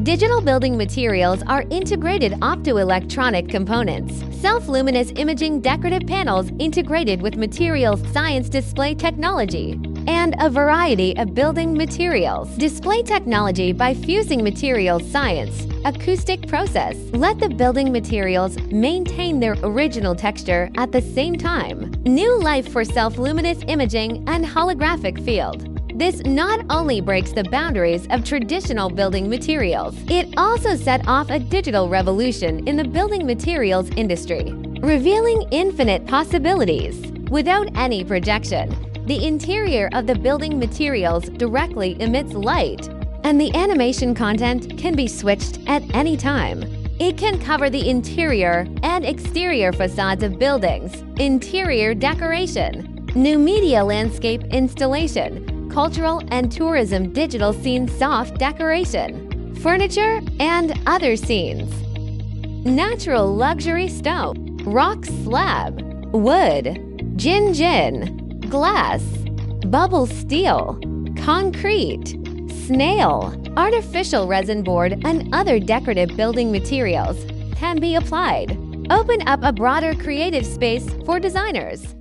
Digital building materials are integrated optoelectronic components, self-luminous imaging decorative panels integrated with materials science display technology, and a variety of building materials. Display technology by fusing materials science, acoustic process. Let the building materials maintain their original texture at the same time. New life for self-luminous imaging and holographic field. This not only breaks the boundaries of traditional building materials, it also set off a digital revolution in the building materials industry, revealing infinite possibilities. Without any projection, the interior of the building materials directly emits light, and the animation content can be switched at any time. It can cover the interior and exterior facades of buildings, interior decoration, new media landscape installation, cultural and tourism digital scene soft decoration, furniture and other scenes, natural luxury stone, rock slab, wood, gin, glass, bubble steel, concrete, snail, artificial resin board and other decorative building materials can be applied. Open up a broader creative space for designers.